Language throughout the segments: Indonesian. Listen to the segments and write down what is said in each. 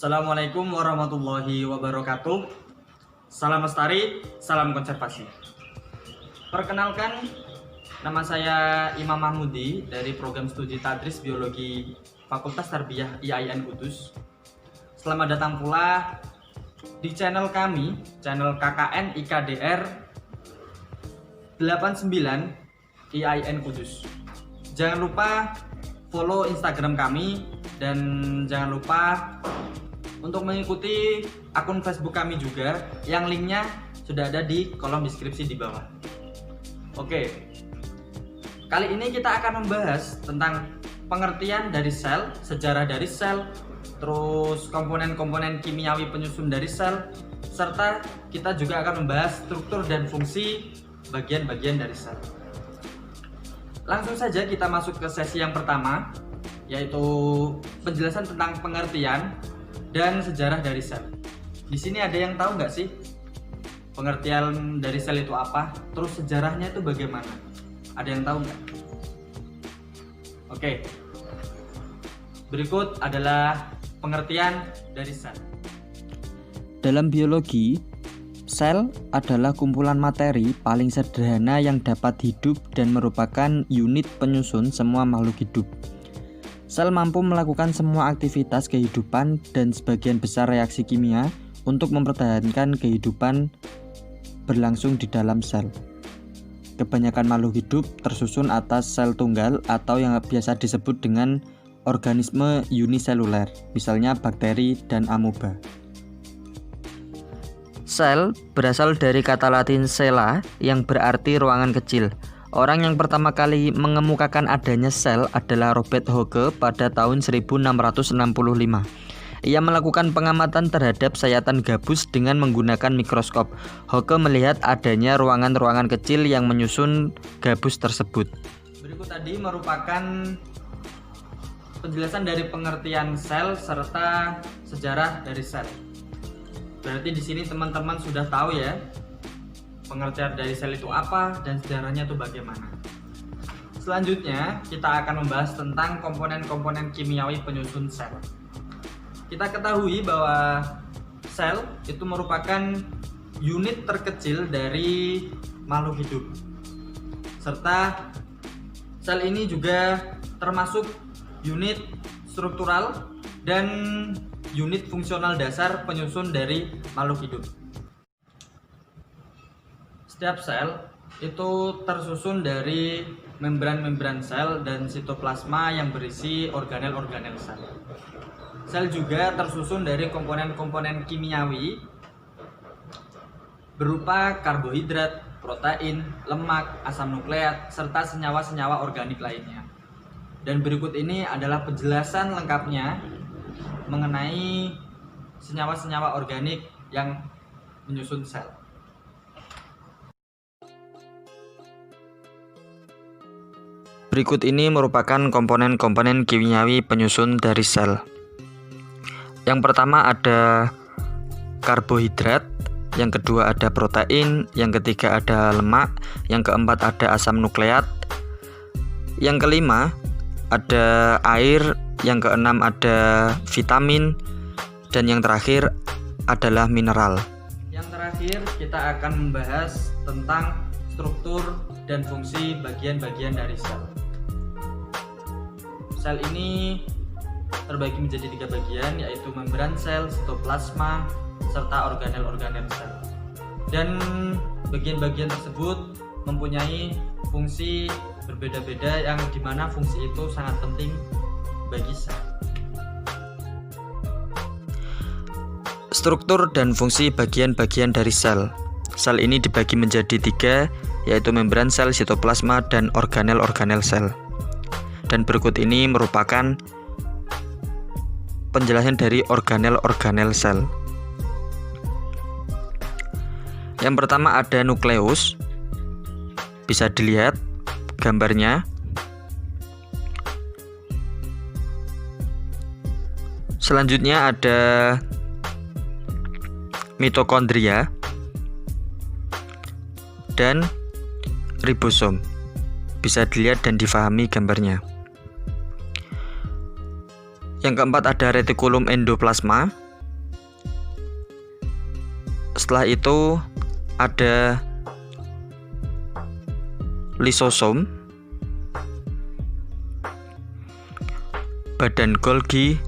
Assalamualaikum warahmatullahi wabarakatuh. Salam lestari, salam konservasi. Perkenalkan, nama saya Imam Mahmudi dari program studi Tadris Biologi Fakultas Tarbiyah IAIN Kudus. Selamat datang pula di channel kami, channel KKN IKDR 89 IAIN Kudus. Jangan lupa follow Instagram kami dan jangan lupa untuk mengikuti akun Facebook kami juga yang linknya sudah ada di kolom deskripsi di bawah. Oke, kali ini kita akan membahas tentang pengertian dari sel, sejarah dari sel, terus komponen-komponen kimiawi penyusun dari sel, serta kita juga akan membahas struktur dan fungsi bagian-bagian dari sel. Langsung saja kita masuk ke sesi yang pertama, yaitu penjelasan tentang pengertian dan sejarah dari sel. Di sini ada yang tahu nggak sih pengertian dari sel itu apa? Terus sejarahnya itu bagaimana? Ada yang tahu nggak? Oke. Berikut adalah pengertian dari sel. Dalam biologi, sel adalah kumpulan materi paling sederhana yang dapat hidup dan merupakan unit penyusun semua makhluk hidup. Sel mampu melakukan semua aktivitas kehidupan dan sebagian besar reaksi kimia untuk mempertahankan kehidupan berlangsung di dalam sel. Kebanyakan makhluk hidup tersusun atas sel tunggal atau yang biasa disebut dengan organisme uniseluler, misalnya bakteri dan amoeba. Sel berasal dari kata Latin cella yang berarti ruangan kecil. Orang yang pertama kali mengemukakan adanya sel adalah Robert Hooke pada tahun 1665. Ia melakukan pengamatan terhadap sayatan gabus dengan menggunakan mikroskop. Hooke melihat adanya ruangan-ruangan kecil yang menyusun gabus tersebut. Berikut tadi merupakan penjelasan dari pengertian sel serta sejarah dari sel. Berarti di sini teman-teman sudah tahu ya pengertian dari sel itu apa dan sejarahnya itu bagaimana. Selanjutnya kita akan membahas tentang komponen-komponen kimiawi penyusun sel. Kita ketahui bahwa sel itu merupakan unit terkecil dari makhluk hidup. Serta sel ini juga termasuk unit struktural dan unit fungsional dasar penyusun dari makhluk hidup. Setiap sel itu tersusun dari membran-membran sel dan sitoplasma yang berisi organel-organel sel. Sel juga tersusun dari komponen-komponen kimiawi berupa karbohidrat, protein, lemak, asam nukleat, serta senyawa-senyawa organik lainnya. Dan berikut ini adalah penjelasan lengkapnya mengenai senyawa-senyawa organik yang menyusun sel. Berikut ini merupakan komponen-komponen kimiawi penyusun dari sel. Yang pertama ada karbohidrat, yang kedua ada protein, yang ketiga ada lemak, yang keempat ada asam nukleat, yang kelima ada air, yang keenam ada vitamin, dan yang terakhir adalah mineral. Yang terakhir kita akan membahas tentang struktur dan fungsi bagian-bagian dari sel. Sel ini terbagi menjadi 3 bagian, yaitu membran sel, sitoplasma, serta organel-organel sel. Dan bagian-bagian tersebut mempunyai fungsi berbeda-beda yang dimana fungsi itu sangat penting bagi sel. Struktur dan fungsi bagian-bagian dari sel. Sel ini dibagi menjadi 3, yaitu membran sel, sitoplasma, dan organel-organel sel. Dan berikut ini merupakan penjelasan dari organel-organel sel. Yang pertama ada nukleus. Bisa dilihat gambarnya. Selanjutnya ada mitokondria dan ribosom. Bisa dilihat dan difahami gambarnya. Yang keempat ada retikulum endoplasma. Setelah itu ada lisosom, badan Golgi,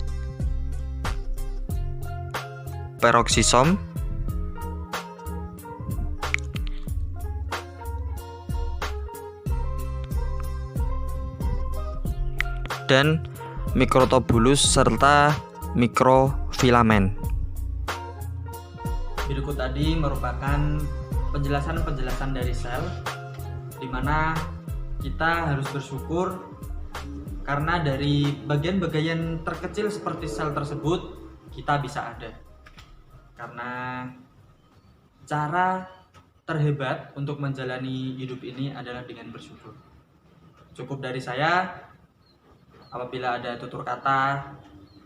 peroksisom, dan mikrotubulus serta mikrofilamen. Berikut tadi merupakan penjelasan-penjelasan dari sel, di mana kita harus bersyukur karena dari bagian-bagian terkecil seperti sel tersebut kita bisa ada. Karena cara terhebat untuk menjalani hidup ini adalah dengan bersyukur. Cukup dari saya. Apabila ada tutur kata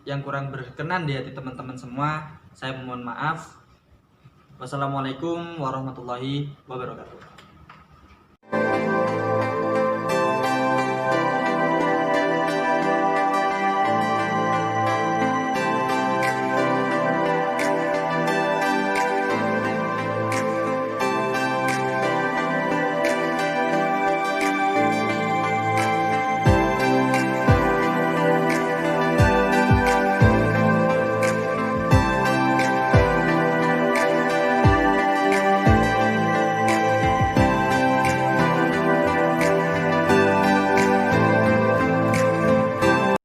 yang kurang berkenan di hati teman-teman semua, saya mohon maaf. Wassalamualaikum warahmatullahi wabarakatuh.